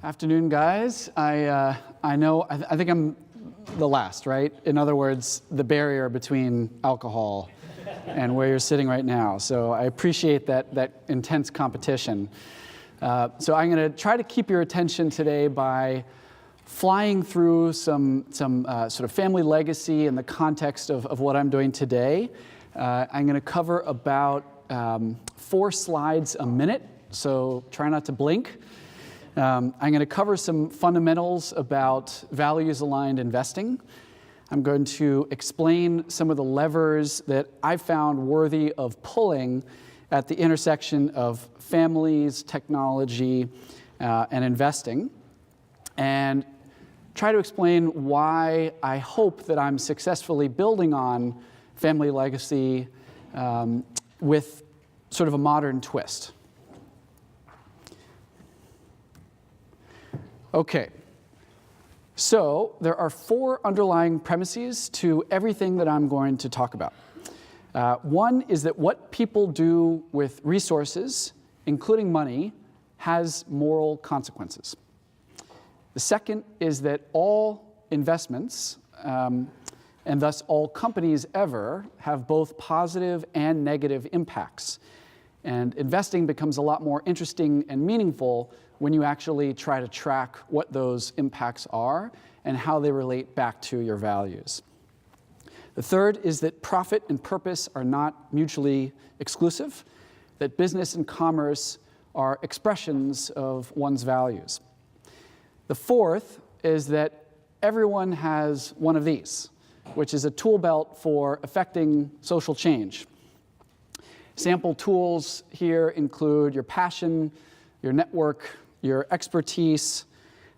Afternoon, guys. I think I'm the last, right? In other words, the barrier between alcohol and where you're sitting right now. So I appreciate that intense competition. So I'm going to try to keep your attention today by flying through some sort of family legacy in the context of what I'm doing today. I'm going to cover about 4 slides a minute, so try not to blink. I'm going to cover some fundamentals about values-aligned investing. I'm going to explain some of the levers that I found worthy of pulling at the intersection of families, technology, and investing, and try to explain why I hope that I'm successfully building on family legacy with sort of a modern twist. Okay, so there are 4 underlying premises to everything that I'm going to talk about. One is that what people do with resources, including money, has moral consequences. The second is that all investments, and thus all companies ever, have both positive and negative impacts. And investing becomes a lot more interesting and meaningful when you actually try to track what those impacts are and how they relate back to your values. The third is that profit and purpose are not mutually exclusive, that business and commerce are expressions of one's values. The fourth is that everyone has one of these, which is a tool belt for affecting social change. Sample tools here include your passion, your network, your expertise,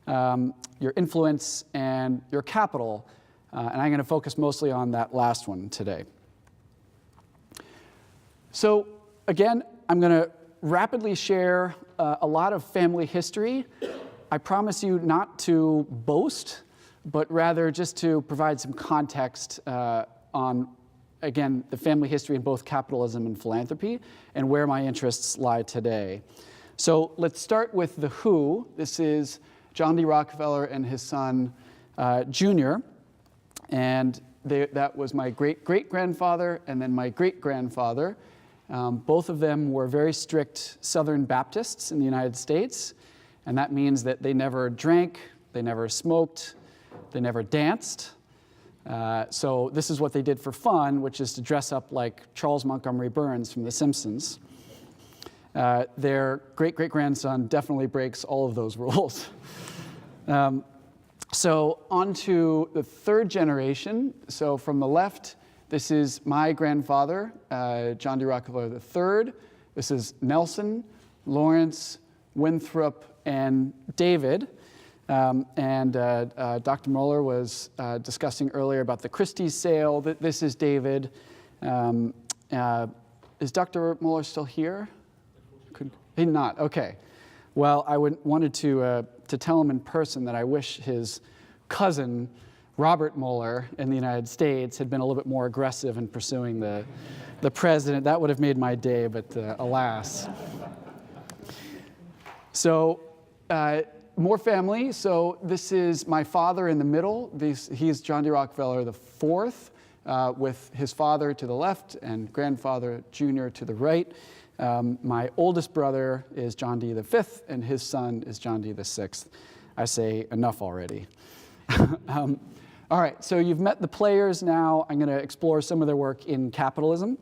your influence, and your capital. And I'm going to focus mostly on that last one today. So again, I'm going to rapidly share a lot of family history. I promise you not to boast, but rather just to provide some context on, again, the family history in both capitalism and philanthropy and where my interests lie today. So let's start with the who. This is John D. Rockefeller and his son, Junior. And that was my great-great-grandfather and then my great-grandfather. Both of them were very strict Southern Baptists in the United States. And that means that they never drank, they never smoked, they never danced. So this is what they did for fun, which is to dress up like Charles Montgomery Burns from The Simpsons. Their great-great-grandson definitely breaks all of those rules. So on to the third generation. So from the left, this is my grandfather, John D. Rockefeller III. This is Nelson, Lawrence, Winthrop, and David. Dr. Mueller was discussing earlier about the Christie's sale. This is David. Is Dr. Mueller still here? He's not. Okay. Well, I wanted to tell him in person that I wish his cousin, Robert Mueller, in the United States, had been a little bit more aggressive in pursuing the president. That would have made my day, but alas. So, more family. So this is my father in the middle. He's John D. Rockefeller IV, with his father to the left and grandfather Junior to the right. My oldest brother is John D. V, and his son is John D. VI. I say enough already. All right, so you've met the players now. I'm going to explore some of their work in capitalism.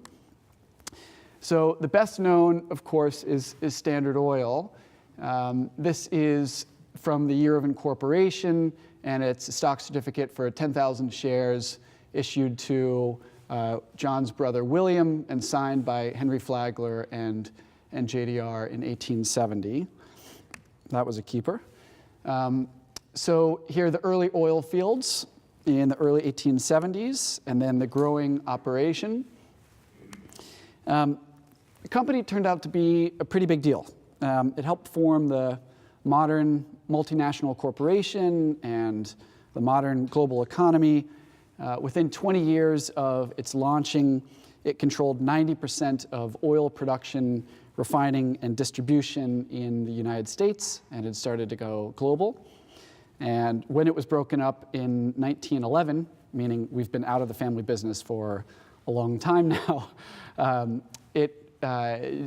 So the best known, of course, is Standard Oil. This is from the year of incorporation, and it's a stock certificate for 10,000 shares issued to John's brother William and signed by Henry Flagler and JDR in 1870. That was a keeper. So here are the early oil fields in the early 1870s, and then the growing operation. The company turned out to be a pretty big deal. It helped form the modern multinational corporation and the modern global economy. Within 20 years of its launching, it controlled 90% of oil production refining and distribution in the United States and had started to go global. And when it was broken up in 1911, meaning we've been out of the family business for a long time now,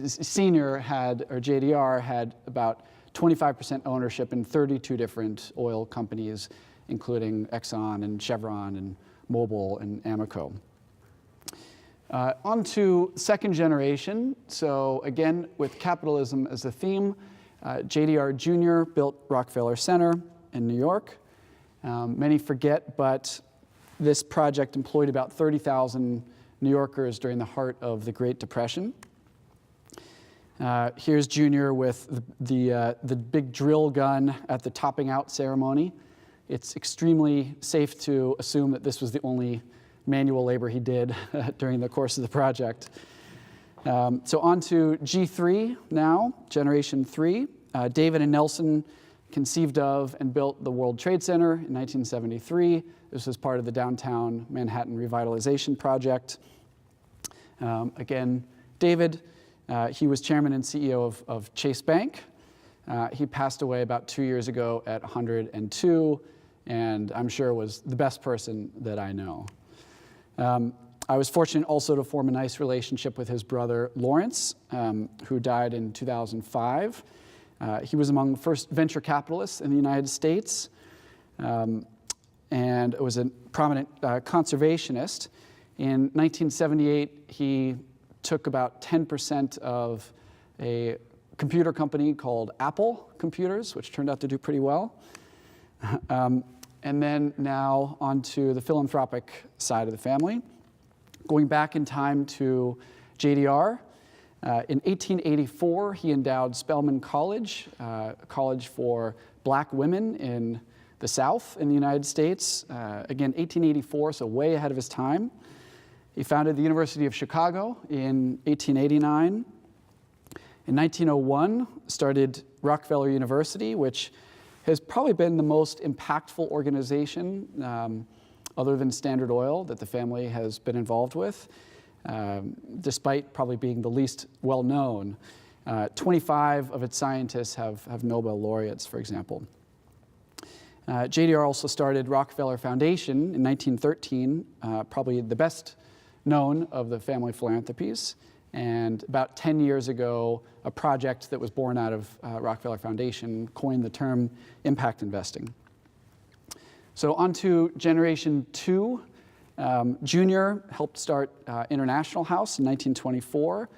Senior had, or JDR had about 25% ownership in 32 different oil companies, including Exxon and Chevron and Mobil and Amoco. On to second generation. So again, with capitalism as a theme, JDR Jr. built Rockefeller Center in New York. Many forget, but this project employed about 30,000 New Yorkers during the heart of the Great Depression. Here's Junior with the big drill gun at the topping out ceremony. It's extremely safe to assume that this was the only manual labor he did during the course of the project. So on to G3 now, Generation 3. David and Nelson conceived of and built the World Trade Center in 1973. This was part of the downtown Manhattan revitalization project. Again, David, he was chairman and CEO of Chase Bank. He passed away about 2 years ago at 102, and I'm sure was the best person that I know. I was fortunate also to form a nice relationship with his brother, Lawrence, who died in 2005. He was among the first venture capitalists in the United States, and was a prominent conservationist. In 1978, he took about 10% of a computer company called Apple Computers, which turned out to do pretty well. And then now onto the philanthropic side of the family. Going back in time to JDR, in 1884, he endowed Spelman College, a college for black women in the South in the United States. Again, 1884, so way ahead of his time. He founded the University of Chicago in 1889. In 1901, started Rockefeller University, which has probably been the most impactful organization other than Standard Oil that the family has been involved with, despite probably being the least well-known. 25 of its scientists have Nobel laureates, for example. JDR also started Rockefeller Foundation in 1913, probably the best known of the family philanthropies. And about 10 years ago, a project that was born out of Rockefeller Foundation coined the term impact investing. So on to Generation 2. Junior helped start International House in 1924.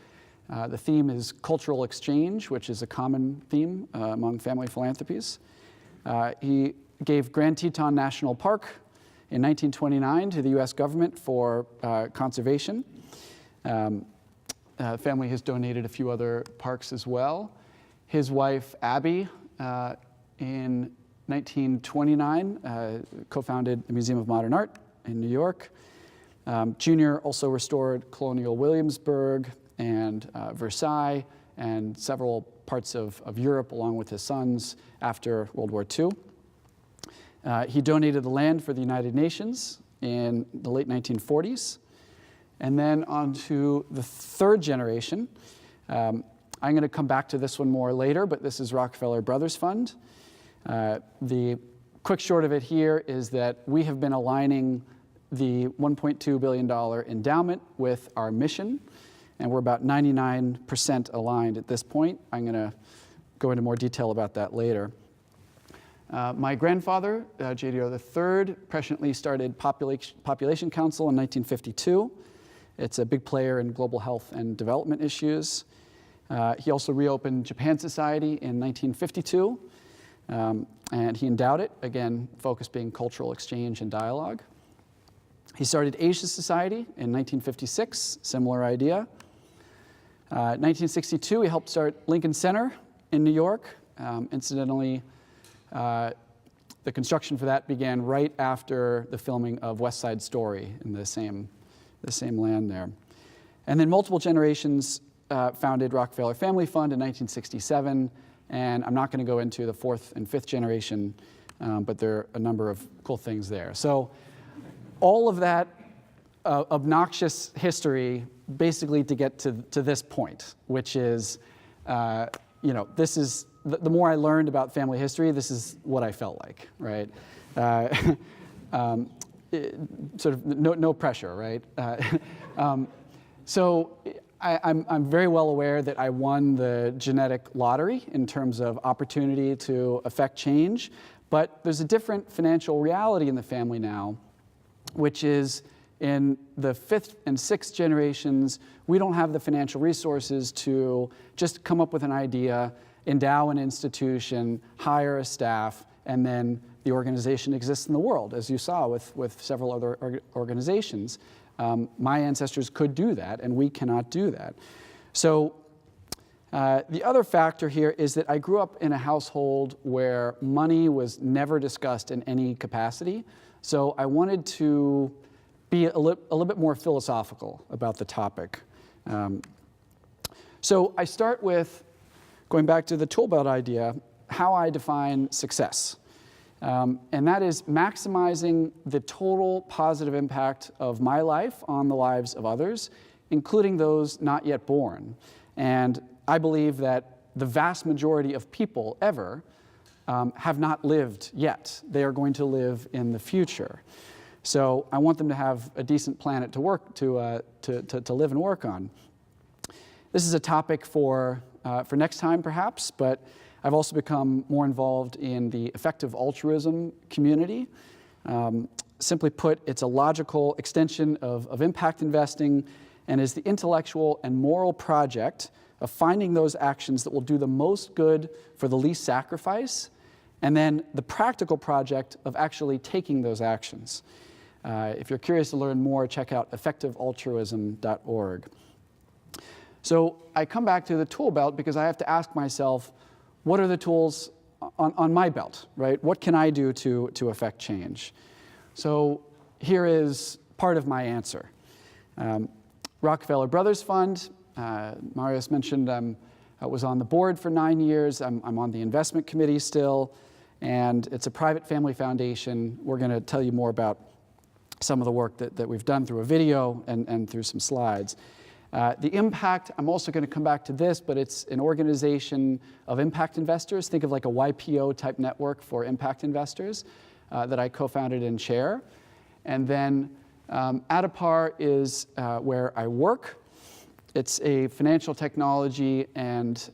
The theme is cultural exchange, which is a common theme among family philanthropies. He gave Grand Teton National Park in 1929 to the US government for conservation. The family has donated a few other parks as well. His wife, Abby, in 1929, co-founded the Museum of Modern Art in New York. Junior also restored Colonial Williamsburg and Versailles and several parts of Europe along with his sons after World War II. He donated the land for the United Nations in the late 1940s. And then on to the third generation. I'm going to come back to this one more later, but this is Rockefeller Brothers Fund. The quick short of it here is that we have been aligning the $1.2 billion endowment with our mission, and we're about 99% aligned at this point. I'm going to go into more detail about that later. My grandfather, JDR III, presciently started Population Council in 1952. It's a big player in global health and development issues. He also reopened Japan Society in 1952, and he endowed it, again, focus being cultural exchange and dialogue. He started Asia Society in 1956, similar idea. 1962, he helped start Lincoln Center in New York. Incidentally, the construction for that began right after the filming of West Side Story in the same land there. And then multiple generations founded Rockefeller Family Fund in 1967, and I'm not going to go into the fourth and fifth generation, but there are a number of cool things there. So all of that obnoxious history basically to get to this point, which is this is, the more I learned about family history, this is what I felt like, right? Sort of no pressure, right? So I'm very well aware that I won the genetic lottery in terms of opportunity to affect change, but there's a different financial reality in the family now, which is in the 5th and 6th generations, we don't have the financial resources to just come up with an idea, endow an institution, hire a staff, and then the organization exists in the world, as you saw with several other organizations. My ancestors could do that, and we cannot do that. So the other factor here is that I grew up in a household where money was never discussed in any capacity. So I wanted to be a little bit more philosophical about the topic. So I start with, going back to the tool belt idea, how I define success. And that is maximizing the total positive impact of my life on the lives of others, including those not yet born. And I believe that the vast majority of people ever have not lived yet. They are going to live in the future. So I want them to have a decent planet to work to live and work on. This is a topic for next time, perhaps, but I've also become more involved in the effective altruism community. Simply put, it's a logical extension of impact investing and is the intellectual and moral project of finding those actions that will do the most good for the least sacrifice, and then the practical project of actually taking those actions. If you're curious to learn more, check out effectivealtruism.org. So I come back to the tool belt because I have to ask myself, what are the tools on my belt, right? What can I do to affect change? So here is part of my answer. Rockefeller Brothers Fund, Marius mentioned I was on the board for 9 years. I'm on the investment committee still, and it's a private family foundation. We're going to tell you more about some of the work that we've done through a video and through some slides. The impact, I'm also going to come back to this, but it's an organization of impact investors. Think of like a YPO type network for impact investors that I co-founded and chair. And then Adipar is where I work. It's a financial technology and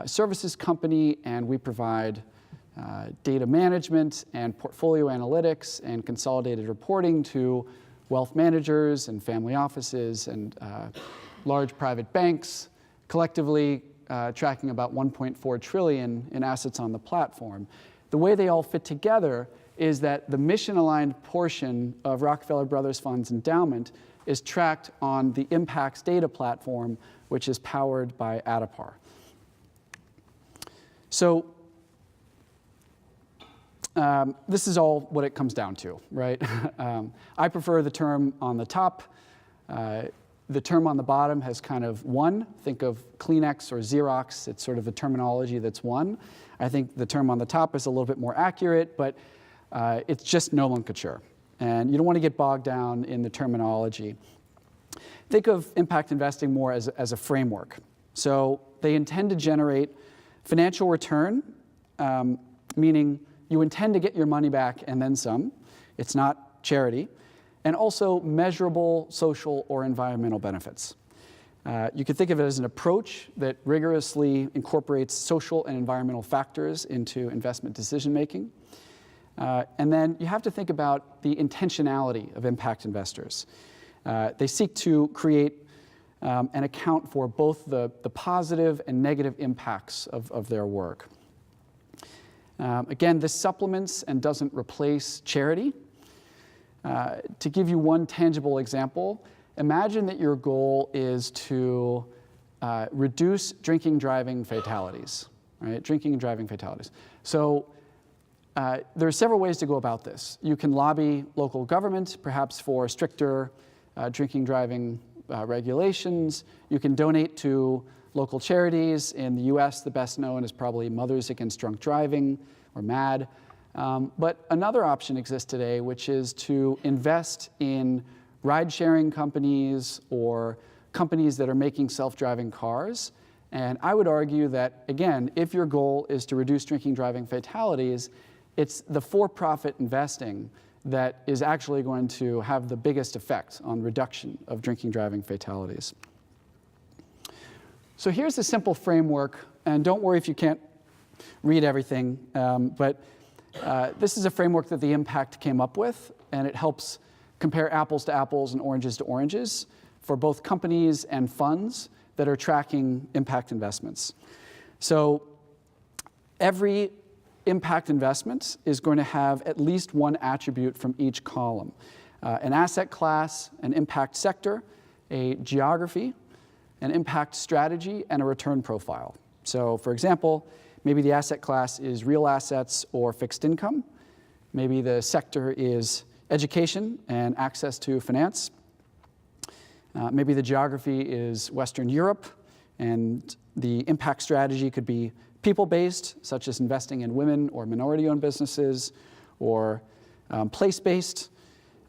services company, and we provide data management and portfolio analytics and consolidated reporting to wealth managers and family offices and large private banks, collectively tracking about 1.4 trillion in assets on the platform. The way they all fit together is that the mission-aligned portion of Rockefeller Brothers Fund's endowment is tracked on the Impacts data platform, which is powered by Adipar. So this is all what it comes down to, right? I prefer the term on the top. The term on the bottom has kind of won. Think of Kleenex or Xerox. It's sort of the terminology that's won. I think the term on the top is a little bit more accurate, but it's just nomenclature. And you don't want to get bogged down in the terminology. Think of impact investing more as a framework. So they intend to generate financial return, meaning you intend to get your money back and then some. It's not charity. And also measurable social or environmental benefits. You could think of it as an approach that rigorously incorporates social and environmental factors into investment decision making. And then you have to think about the intentionality of impact investors. They seek to create and account for both the positive and negative impacts of their work. Again, this supplements and doesn't replace charity. To give you one tangible example, imagine that your goal is to reduce drinking driving fatalities, right? Drinking and driving fatalities. So there are several ways to go about this. You can lobby local government, perhaps for stricter drinking driving regulations. You can donate to local charities. In the US, the best known is probably Mothers Against Drunk Driving, or MAD. But another option exists today, which is to invest in ride-sharing companies or companies that are making self-driving cars And I would argue that, again, if your goal is to reduce drinking driving fatalities, it's the for-profit investing that is actually going to have the biggest effect on reduction of drinking driving fatalities. So here's a simple framework, and don't worry if you can't read everything, but this is a framework that the Impact came up with, and it helps compare apples to apples and oranges to oranges for both companies and funds that are tracking impact investments. So every impact investment is going to have at least one attribute from each column. An asset class, an impact sector, a geography, an impact strategy, and a return profile. So for example, maybe the asset class is real assets or fixed income. Maybe the sector is education and access to finance. Maybe the geography is Western Europe, and the impact strategy could be people-based, such as investing in women or minority-owned businesses, or place-based.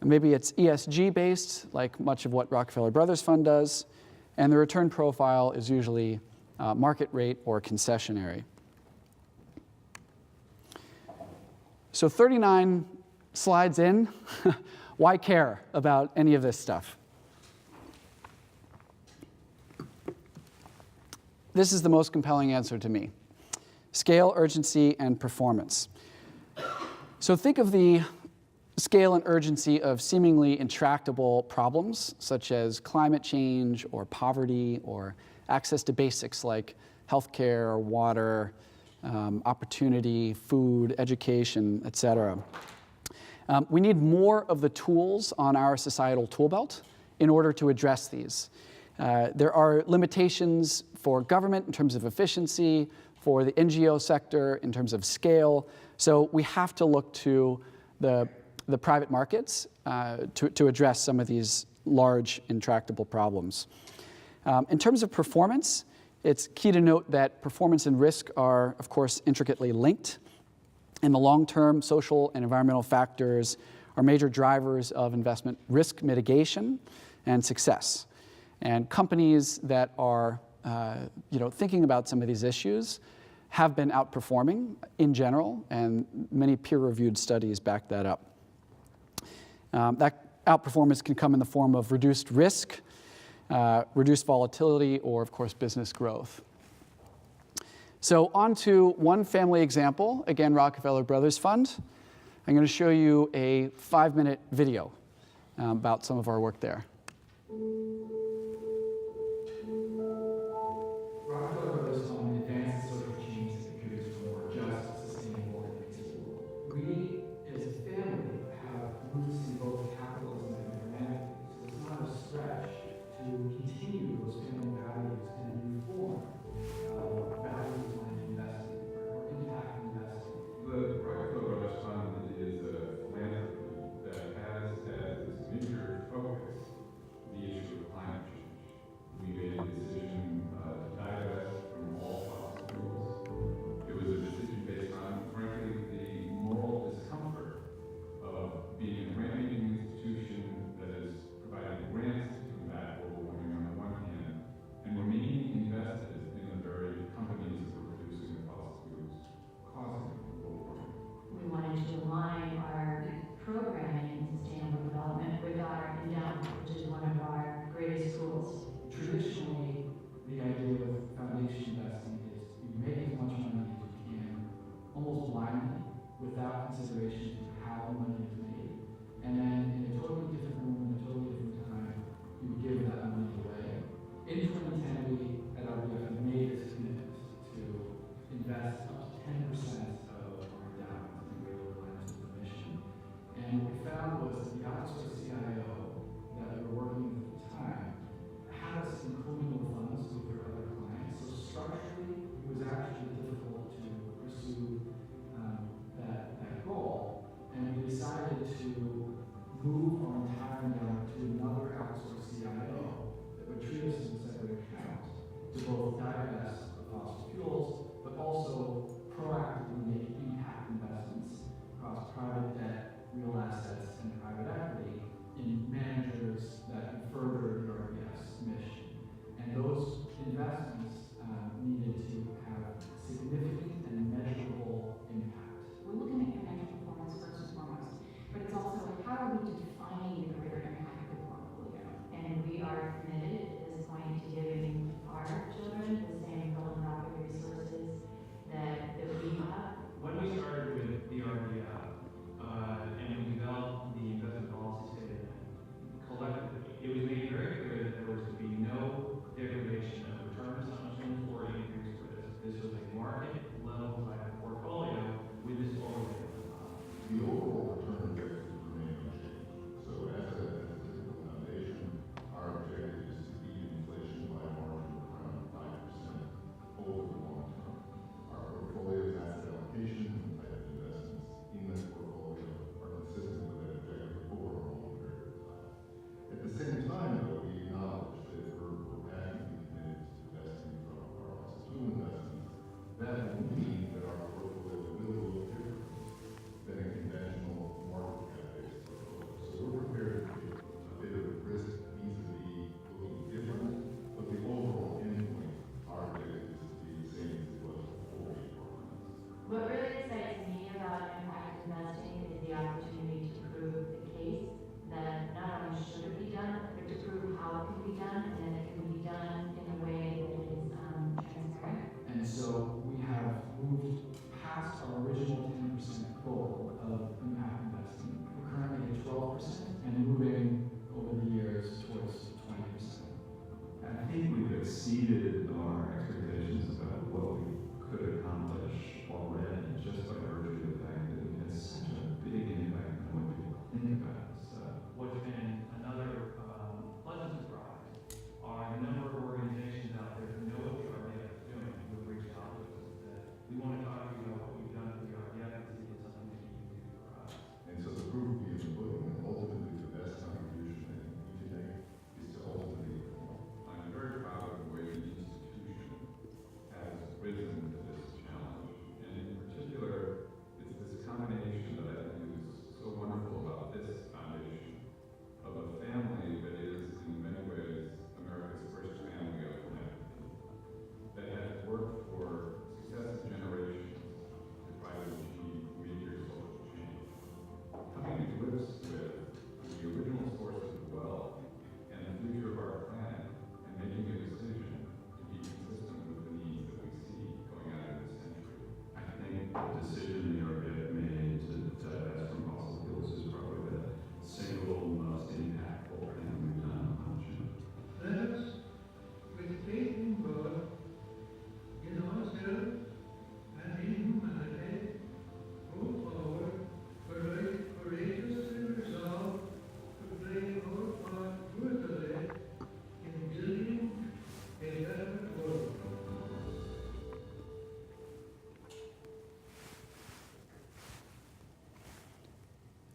Maybe it's ESG-based, like much of what Rockefeller Brothers Fund does. And the return profile is usually market rate or concessionary. So 39 slides in, why care about any of this stuff? This is the most compelling answer to me. Scale, urgency, and performance. So think of the scale and urgency of seemingly intractable problems, such as climate change or poverty or access to basics like healthcare, water, opportunity, food, education, et cetera. We need more of the tools on our societal tool belt in order to address these. There are limitations for government in terms of efficiency, for the NGO sector in terms of scale. So we have to look to the private markets to address some of these large, intractable problems. In terms of performance, it's key to note that performance and risk are, of course, intricately linked. In the long term, social and environmental factors are major drivers of investment risk mitigation and success. And companies that are thinking about some of these issues have been outperforming in general, and many peer-reviewed studies back that up. That outperformance can come in the form of reduced risk, reduced volatility, or of course business growth. So on to one family example, again Rockefeller Brothers Fund. I'm going to show you a 5-minute video about some of our work there. Rockefeller Brothers Fund advances social change that contributes to a more just, sustainable, and peaceful world. We, as a family, have roots in both capitalism and humanity, so it's not a stretch to continue those family values in a new form. Values-aligned investing or impact investing. The Rockefeller Brothers Fund is a philanthropy that has as its major focus the issue of climate change. We made a decision to divest from all fossil fuels. It was a decision based on, frankly, the moral discomfort of being a grant-making institution that is providing grants to combat global warming on the one hand, and remaining invested in the very companies that were producing the fossil fuels causing global warming. We wanted to align our programming in sustainable development with our endowment, which is one of our greatest schools. Traditionally, the idea with foundation investing is you make as much money as you can, almost blindly, without consideration to how the money is made. And then in a totally different room, in a totally different time, you give that money away. In 2010, we at RBF made this commitment to invest up to 10% of our endowment in greater alignment with the mission. And what we found was that the outsourced CIO that we were working with at the time had us in commingled funds with their other clients. So structurally, it was actually difficult to pursue that goal. And we decided to move our entire endowment to another outsourced CIO that would treat us as a separate account to both divest of fossil fuels, but also proactively make impact investments across private debt, real assets, and private equity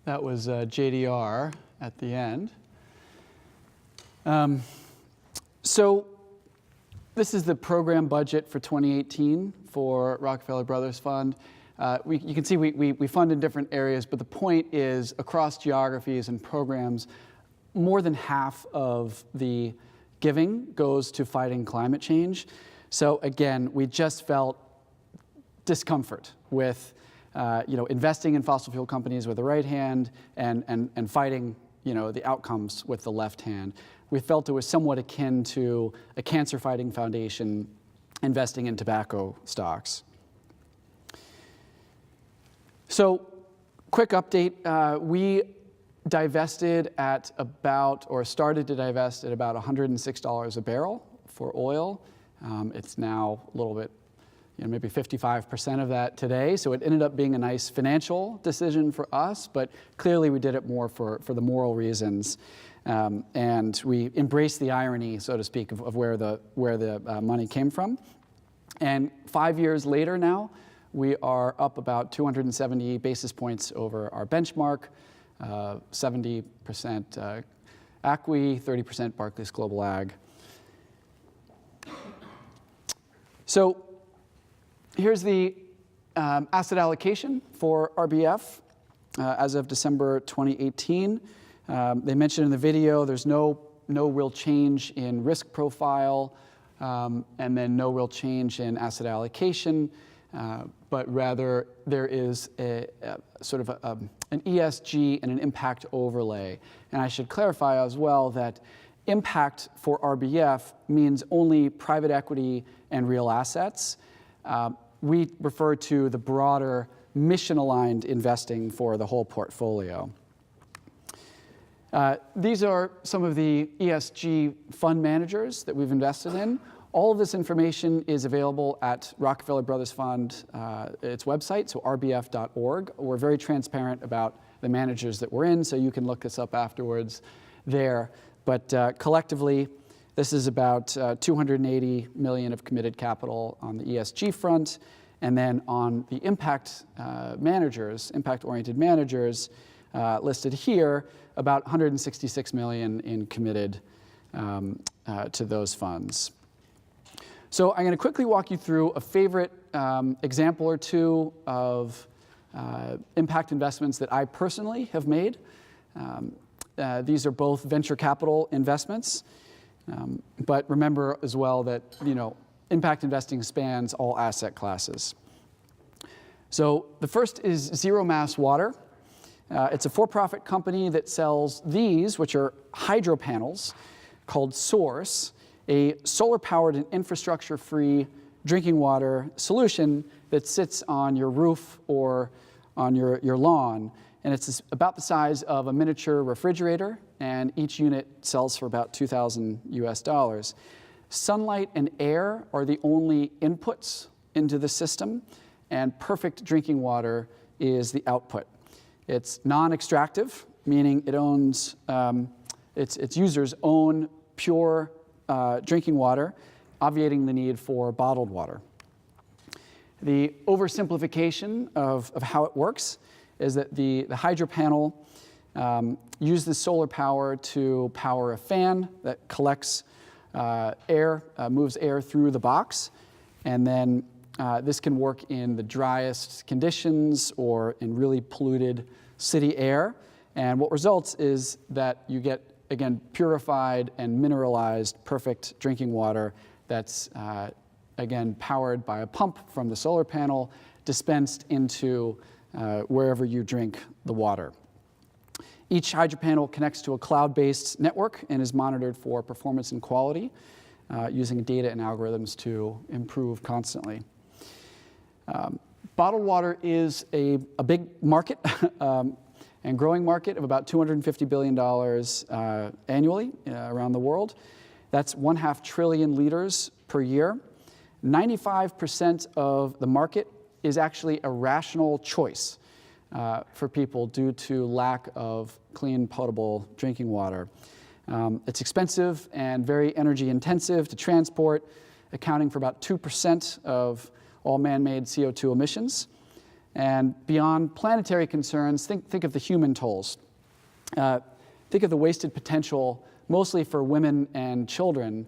That was JDR at the end. So this is the program budget for 2018 for Rockefeller Brothers Fund. You can see we fund in different areas, but the point is across geographies and programs, more than half of the giving goes to fighting climate change. So again, we just felt discomfort with investing in fossil fuel companies with the right hand and fighting the outcomes with the left hand. We felt it was somewhat akin to a cancer-fighting foundation investing in tobacco stocks. So, quick update. We divested at about, or started to divest at about $106 a barrel for oil. It's now a little bit, maybe 55% of that today. So it ended up being a nice financial decision for us, but clearly we did it more for the moral reasons. And we embraced the irony, so to speak, of where the money came from. And 5 years later now, we are up about 270 basis points over our benchmark, 70% ACWI, 30% Barclays Global Ag. So here's the asset allocation for RBF as of December 2018. They mentioned in the video there's no real change in risk profile, and then no real change in asset allocation, but rather there is a sort of an ESG and an impact overlay. And I should clarify as well that impact for RBF means only private equity and real assets. We refer to the broader mission-aligned investing for the whole portfolio. These are some of the ESG fund managers that we've invested in. All of this information is available at Rockefeller Brothers Fund, its website, so rbf.org. We're very transparent about the managers that we're in, so you can look this up afterwards there. But collectively, this is about $280 million of committed capital on the ESG front. And then on the impact managers, impact-oriented managers listed here, about $166 million in committed to those funds. So I'm going to quickly walk you through a favorite example or two of impact investments that I personally have made. These are both venture capital investments, but remember as well that impact investing spans all asset classes. So the first is Zero Mass Water. It's a for-profit company that sells these, which are hydro panels, called Source, a solar-powered and infrastructure-free drinking water solution that sits on your roof or on your lawn. And it's about the size of a miniature refrigerator, and each unit sells for about $2,000 US. Sunlight and air are the only inputs into the system, and perfect drinking water is the output. It's non-extractive, meaning it owns, its users own pure drinking water, obviating the need for bottled water. The oversimplification of how it works is that the hydro panel uses solar power to power a fan that collects air, moves air through the box, and then this can work in the driest conditions or in really polluted city air. And what results is that you get, again, purified and mineralized, perfect drinking water that's, again, powered by a pump from the solar panel, dispensed into wherever you drink the water. Each hydro panel connects to a cloud-based network and is monitored for performance and quality using data and algorithms to improve constantly. Bottled water is a big market and growing market of about $250 billion annually around the world. That's 1/2 trillion liters per year. 95% of the market is actually a rational choice for people due to lack of clean, potable drinking water. It's expensive and very energy intensive to transport, accounting for about 2% of all man-made CO2 emissions. And beyond planetary concerns, think of the human tolls. Think of the wasted potential, mostly for women and children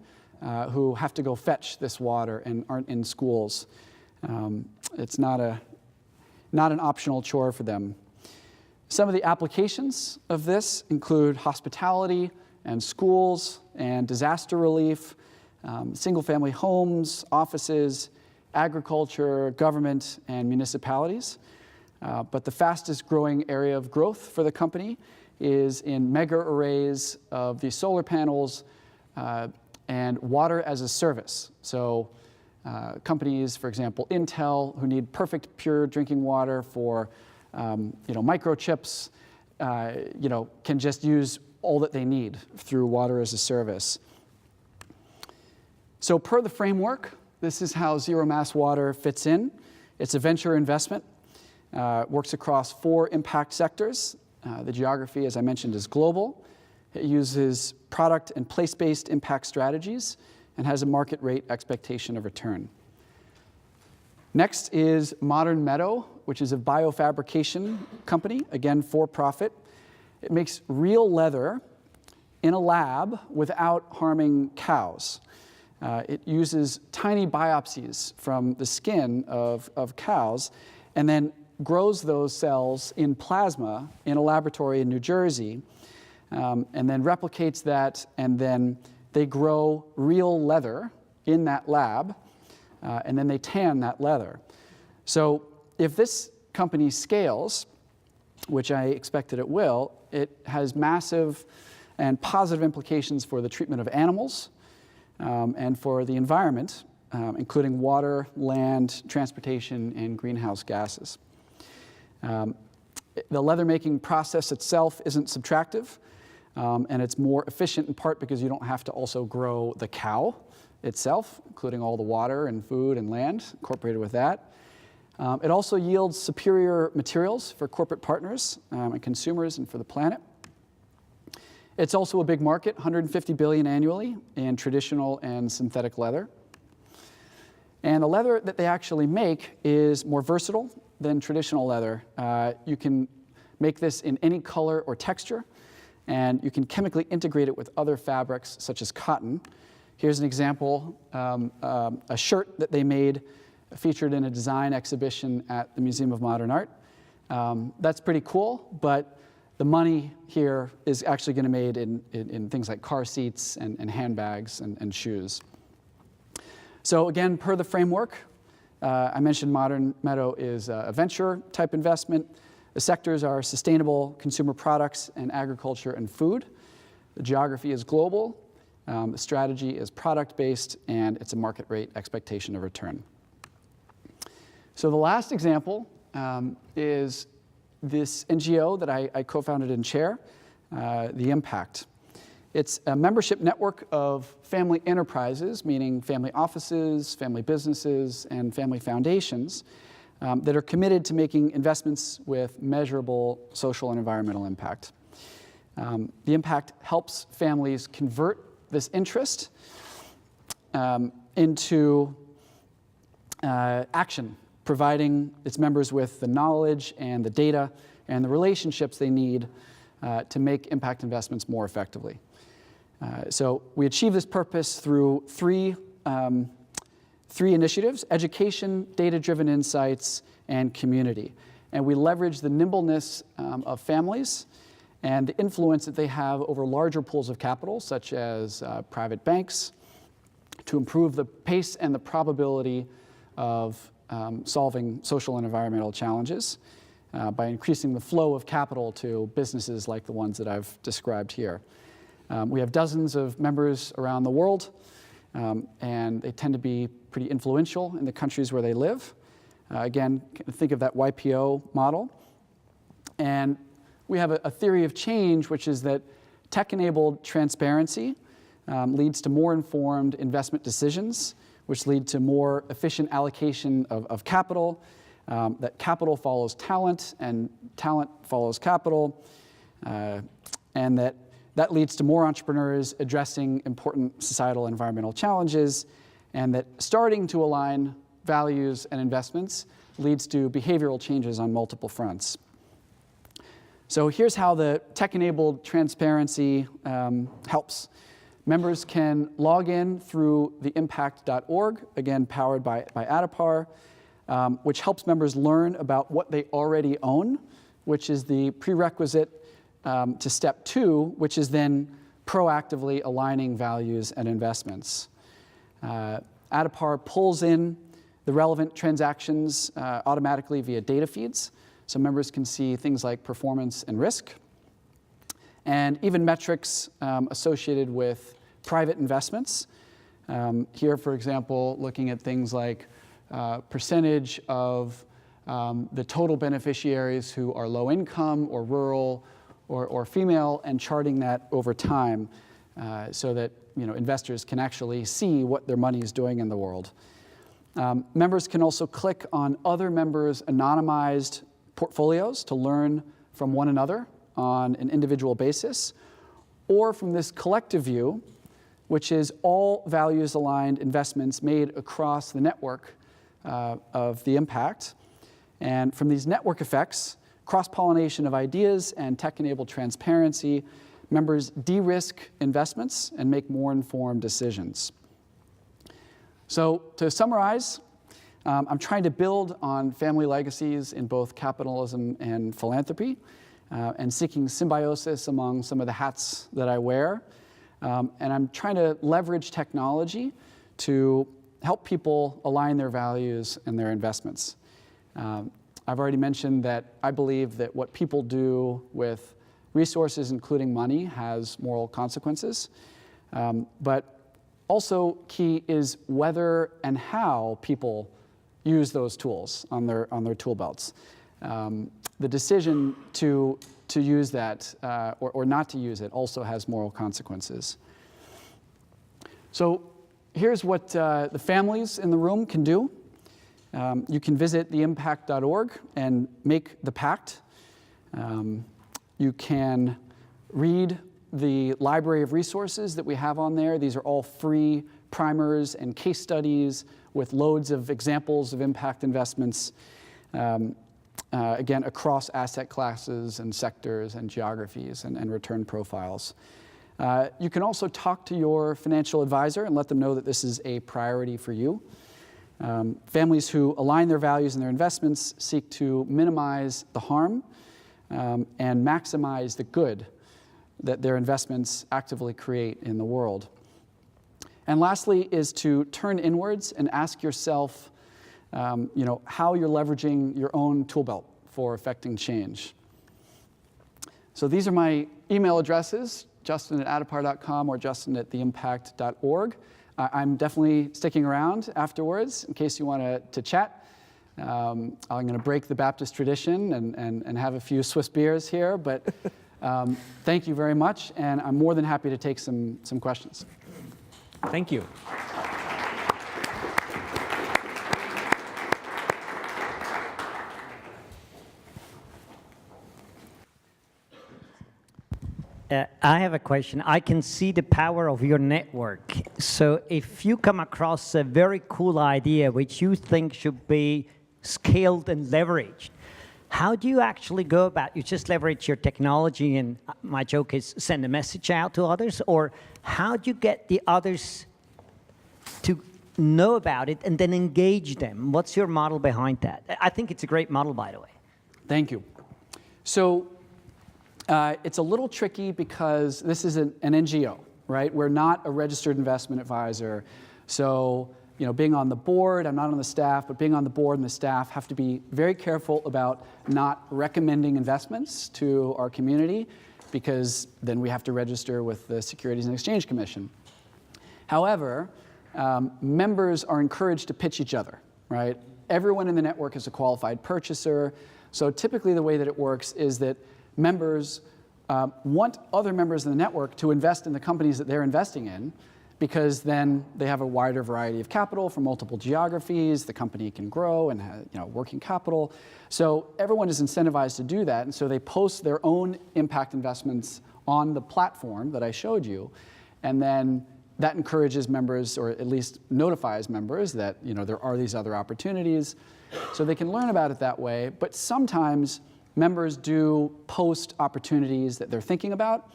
who have to go fetch this water and aren't in schools. It's not an optional chore for them. Some of the applications of this include hospitality and schools and disaster relief, single-family homes, offices, agriculture, government, and municipalities. But the fastest growing area of growth for the company is in mega arrays of these solar panels and water as a service. So companies, for example, Intel, who need perfect pure drinking water for microchips, can just use all that they need through water as a service. So per the framework, this is how Zero Mass Water fits in. It's a venture investment, works across 4 impact sectors. The geography, as I mentioned, is global. It uses product and place-based impact strategies and has a market rate expectation of return. Next is Modern Meadow, which is a biofabrication company, again, for profit. It makes real leather in a lab without harming cows. It uses tiny biopsies from the skin of cows and then grows those cells in plasma in a laboratory in New Jersey, and then replicates that, and then they grow real leather in that lab, and then they tan that leather. So if this company scales, which I expect that it will, it has massive and positive implications for the treatment of animals and for the environment, including water, land, transportation, and greenhouse gases. The leather-making process itself isn't subtractive, and it's more efficient in part because you don't have to also grow the cow itself, including all the water and food and land incorporated with that. It also yields superior materials for corporate partners and consumers and for the planet. It's also a big market, $150 billion annually in traditional and synthetic leather. And the leather that they actually make is more versatile than traditional leather. You can make this in any color or texture, and you can chemically integrate it with other fabrics, such as cotton. Here's an example, a shirt that they made featured in a design exhibition at the Museum of Modern Art. That's pretty cool, but the money here is actually going to be made in things like car seats and handbags and shoes. So again, per the framework, I mentioned Modern Meadow is a venture type investment. The sectors are sustainable consumer products and agriculture and food. The geography is global. The strategy is product-based, and it's a market rate expectation of return. So the last example is this NGO that I co-founded and chair, The Impact. It's a membership network of family enterprises, meaning family offices, family businesses, and family foundations that are committed to making investments with measurable social and environmental impact. The Impact helps families convert this interest into action, providing its members with the knowledge and the data and the relationships they need to make impact investments more effectively. So we achieve this purpose through three initiatives: education, data-driven insights, and community. And we leverage the nimbleness of families and the influence that they have over larger pools of capital, such as private banks, to improve the pace and the probability of solving social and environmental challenges by increasing the flow of capital to businesses like the ones that I've described here. We have dozens of members around the world, and they tend to be pretty influential in the countries where they live. Again, think of that YPO model. And we have a theory of change, which is that tech-enabled transparency leads to more informed investment decisions, which lead to more efficient allocation of capital, that capital follows talent, and talent follows capital, and that leads to more entrepreneurs addressing important societal and environmental challenges, and that starting to align values and investments leads to behavioral changes on multiple fronts. So here's how the tech-enabled transparency helps. Members can log in through theimpact.org, again powered by Adipar, which helps members learn about what they already own, which is the prerequisite to step 2, which is then proactively aligning values and investments. Adipar pulls in the relevant transactions automatically via data feeds, so members can see things like performance and risk, and even metrics associated with private investments. Here, for example, looking at things like percentage of the total beneficiaries who are low income or rural or female, and charting that over time so that investors can actually see what their money is doing in the world. Members can also click on other members' anonymized portfolios to learn from one another on an individual basis, or from this collective view, which is all values-aligned investments made across the network of the impact. And from these network effects, cross-pollination of ideas and tech-enabled transparency, members de-risk investments and make more informed decisions. So to summarize, I'm trying to build on family legacies in both capitalism and philanthropy, and seeking symbiosis among some of the hats that I wear. And I'm trying to leverage technology to help people align their values and their investments. I've already mentioned that I believe that what people do with resources, including money, has moral consequences. But also key is whether and how people use those tools on their tool belts. The decision to use that or not to use it also has moral consequences. So here's what the families in the room can do. You can visit theimpact.org and make the pact. You can read the library of resources that we have on there. These are all free primers and case studies with loads of examples of impact investments, again, across asset classes and sectors and geographies and return profiles. You can also talk to your financial advisor and let them know that this is a priority for you. Families who align their values and their investments seek to minimize the harm and maximize the good that their investments actively create in the world. And lastly is to turn inwards and ask yourself how you're leveraging your own tool belt for affecting change. So these are my email addresses, justin@adipar.com or justin@theimpact.org. I'm definitely sticking around afterwards in case you want to chat. I'm going to break the Baptist tradition and have a few Swiss beers here, but thank you very much, and I'm more than happy to take some questions. Thank you. I have a question. I can see the power of your network. So if you come across a very cool idea which you think should be scaled and leveraged, how do you actually go about it? You just leverage your technology and my joke is send a message out to others? Or how do you get the others to know about it and then engage them? What's your model behind that? I think it's a great model, by the way. Thank you. So it's a little tricky because this is an NGO, right? We're not a registered investment advisor. So being on the board, I'm not on the staff, but being on the board and the staff have to be very careful about not recommending investments to our community because then we have to register with the Securities and Exchange Commission. However, members are encouraged to pitch each other, right? Everyone in the network is a qualified purchaser. So typically the way that it works is that members want other members in the network to invest in the companies that they're investing in because then they have a wider variety of capital from multiple geographies, the company can grow and have working capital. So everyone is incentivized to do that, and so they post their own impact investments on the platform that I showed you, and then that encourages members, or at least notifies members that there are these other opportunities. So they can learn about it that way, but sometimes members do post opportunities that they're thinking about.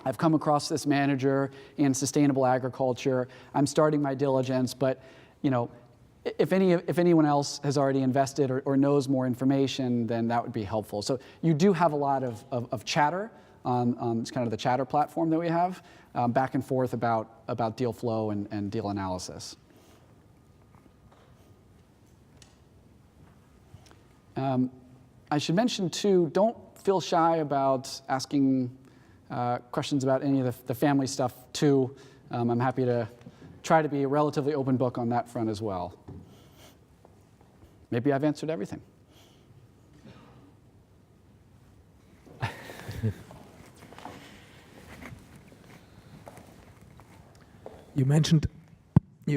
I've come across this manager in sustainable agriculture. I'm starting my diligence, but if anyone else has already invested or knows more information, then that would be helpful. So you do have a lot of chatter on kind of the chatter platform that we have, back and forth about deal flow and deal analysis. I should mention too, don't feel shy about asking questions about any of the family stuff too. I'm happy to try to be a relatively open book on that front as well. Maybe I've answered everything. You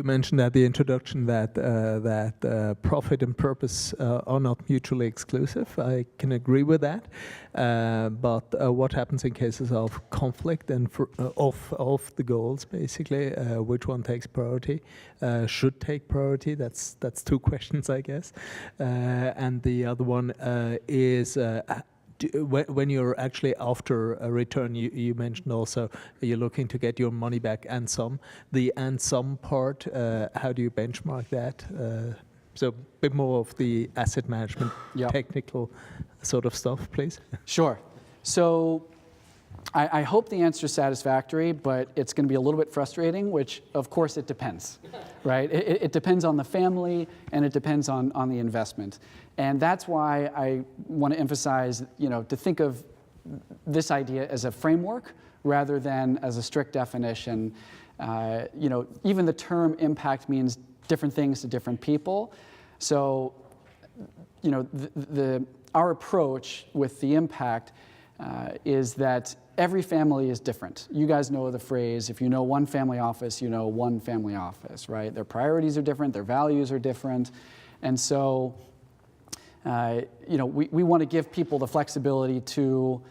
mentioned at the introduction that profit and purpose are not mutually exclusive. I can agree with that. But what happens in cases of conflict and of the goals, basically? Which one takes priority? Should take priority? That's two questions, I guess. And the other one is. When you're actually after a return, you mentioned also you're looking to get your money back and some. The and some part, how do you benchmark that? So a bit more of the asset management, technical sort of stuff, please. Sure. So I hope the answer is satisfactory, but it's going to be a little bit frustrating, which of course it depends, right? It depends on the family and it depends on the investment. And that's why I want to emphasize, to think of this idea as a framework rather than as a strict definition. Even the term impact means different things to different people. So, our approach with the impact is that every family is different. You guys know the phrase, if you know one family office, you know one family office, right? Their priorities are different, their values are different. And so, we want to give people the flexibility to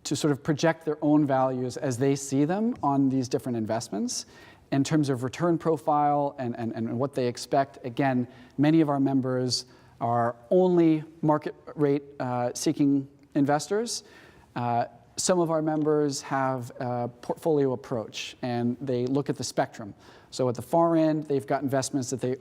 sort of project their own values as they see them on these different investments. In terms of return profile and what they expect, again, many of our members are only market rate seeking investors. Some of our members have a portfolio approach and they look at the spectrum. So at the far end, they've got investments that they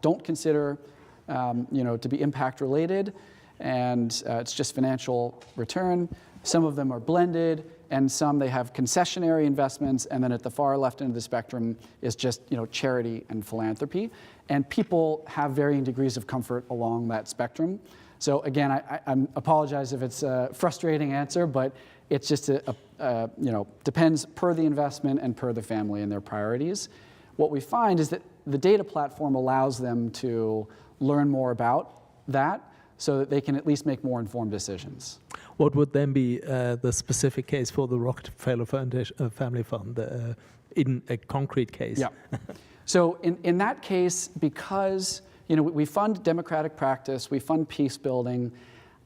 don't consider to be impact related, and it's just financial return. Some of them are blended, and some they have concessionary investments, and then at the far left end of the spectrum is just charity and philanthropy. And people have varying degrees of comfort along that spectrum. So again, I apologize if it's a frustrating answer, but it's just depends per the investment and per the family and their priorities. What we find is that the data platform allows them to learn more about that so that they can at least make more informed decisions. What would then be the specific case for the Rockefeller Foundation, Family Fund in a concrete case? Yeah. So in that case, because we fund democratic practice, we fund peace building,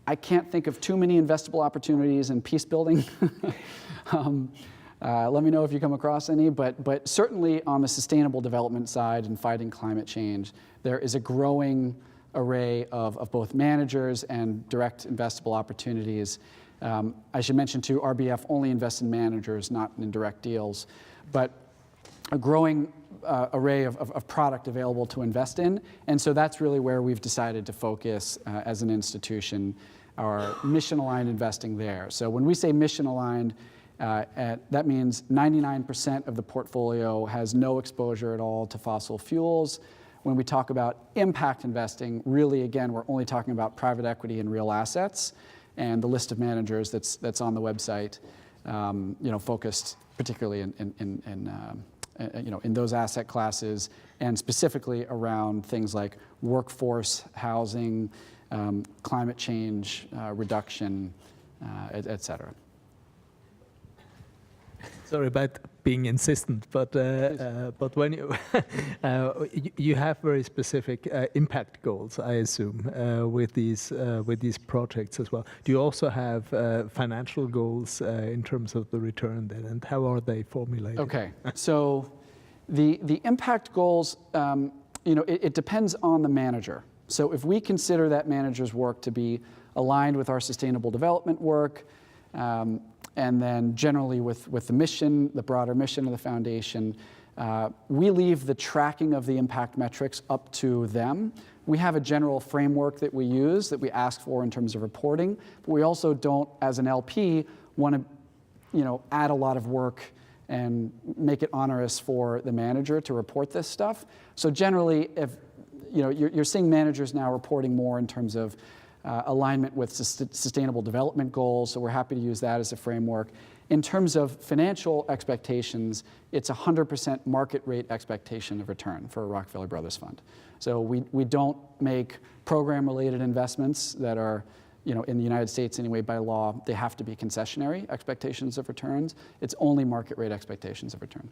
I can't think of too many investable opportunities in peace building. Let me know if you come across any, but certainly on the sustainable development side and fighting climate change, there is a growing array of both managers and direct investable opportunities. I should mention too, RBF only invests in managers, not in direct deals, but a growing array of product available to invest in. And so that's really where we've decided to focus as an institution, our mission-aligned investing there. So when we say mission-aligned, that means 99% of the portfolio has no exposure at all to fossil fuels. When we talk about impact investing, really, again, we're only talking about private equity and real assets, and the list of managers that's on the website, focused particularly in those asset classes, and specifically around things like workforce, housing, climate change reduction, et cetera. Sorry about being insistent, but when you have very specific impact goals, I assume, with these projects as well. Do you also have financial goals in terms of the return then, and how are they formulated? Okay, so the impact goals, it depends on the manager. So if we consider that manager's work to be aligned with our sustainable development work, and then generally with the mission, the broader mission of the foundation, we leave the tracking of the impact metrics up to them. We have a general framework that we use that we ask for in terms of reporting, but we also don't, as an LP, want to add a lot of work and make it onerous for the manager to report this stuff. So generally, if you're seeing managers now reporting more in terms of alignment with sustainable development goals, so we're happy to use that as a framework. In terms of financial expectations, it's 100% market rate expectation of return for a Rockefeller Brothers fund. So we don't make program-related investments that are, in the United States anyway, by law, they have to be concessionary expectations of returns. It's only market rate expectations of return.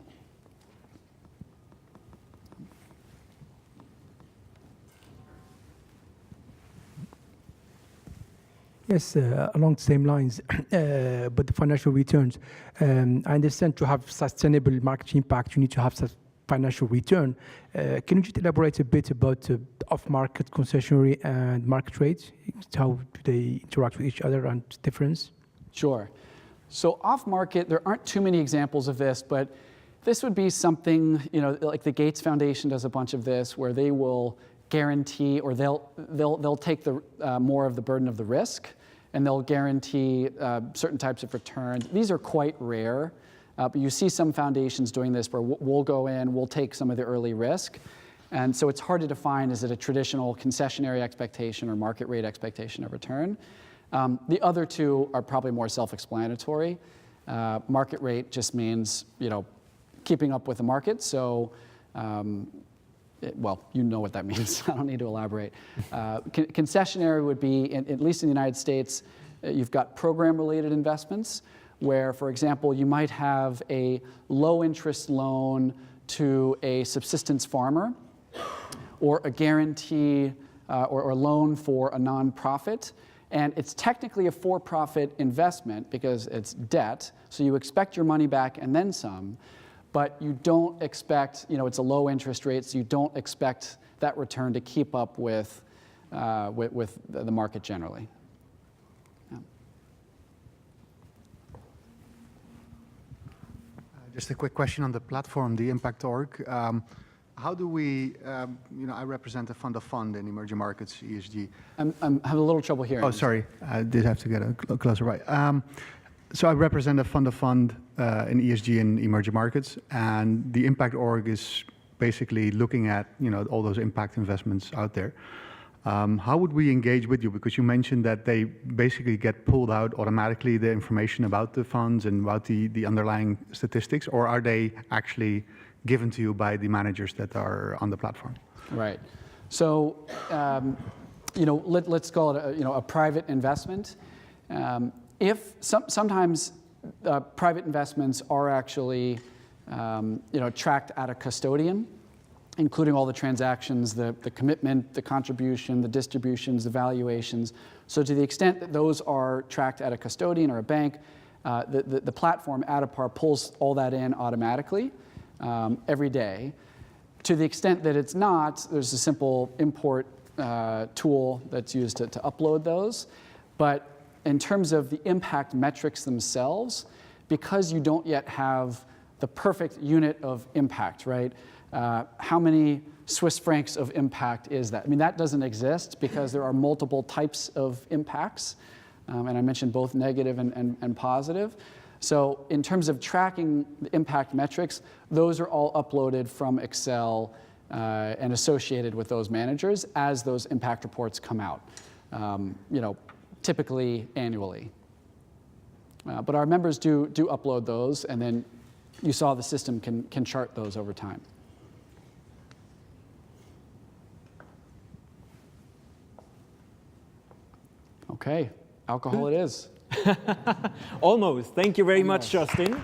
Yes, along the same lines, but the financial returns. I understand to have sustainable market impact, you need to have financial return. Can you just elaborate a bit about off-market concessionary and market rates? How do they interact with each other and difference? Sure. So off-market, there aren't too many examples of this, but this would be something, like the Gates Foundation does a bunch of this, where they will guarantee, or they'll take the more of the burden of the risk, and they'll guarantee certain types of returns. These are quite rare, but you see some foundations doing this where we'll go in, we'll take some of the early risk, and so it's hard to define, is it a traditional concessionary expectation or market rate expectation of return? The other two are probably more self-explanatory. Market rate just means, keeping up with the market, so well, you know what that means. I don't need to elaborate. Concessionary would be, at least in the United States, you've got program-related investments where, for example, you might have a low-interest loan to a subsistence farmer or a guarantee or loan for a nonprofit. And it's technically a for-profit investment because it's debt, so you expect your money back and then some. But you don't expect, it's a low interest rate, so you don't expect that return to keep up with the market generally. Yeah. Just a quick question on the platform, the Impact.org. How do we, I represent a fund of fund in emerging markets, ESG. I'm having a little trouble hearing. Oh, sorry, I did have to get a closer right. So I represent a fund of fund in ESG in emerging markets, and the Impact.org is basically looking at all those impact investments out there. How would we engage with you? Because you mentioned that they basically get pulled out automatically, the information about the funds and about the underlying statistics, or are they actually given to you by the managers that are on the platform? Right. So, let's call it a private investment. If sometimes private investments are actually tracked at a custodian, including all the transactions, the commitment, the contribution, the distributions, the valuations. So to the extent that those are tracked at a custodian or a bank, the platform Adapar pulls all that in automatically every day. To the extent that it's not, there's a simple import tool that's used to upload those. But in terms of the impact metrics themselves, because you don't yet have the perfect unit of impact, right? How many Swiss francs of impact is that? I mean, that doesn't exist because there are multiple types of impacts. And I mentioned both negative and positive. So in terms of tracking the impact metrics, those are all uploaded from Excel and associated with those managers as those impact reports come out, typically annually. But our members do upload those, and then you saw the system can chart those over time. Okay, alcohol it is. Almost. Thank you very much, Justin.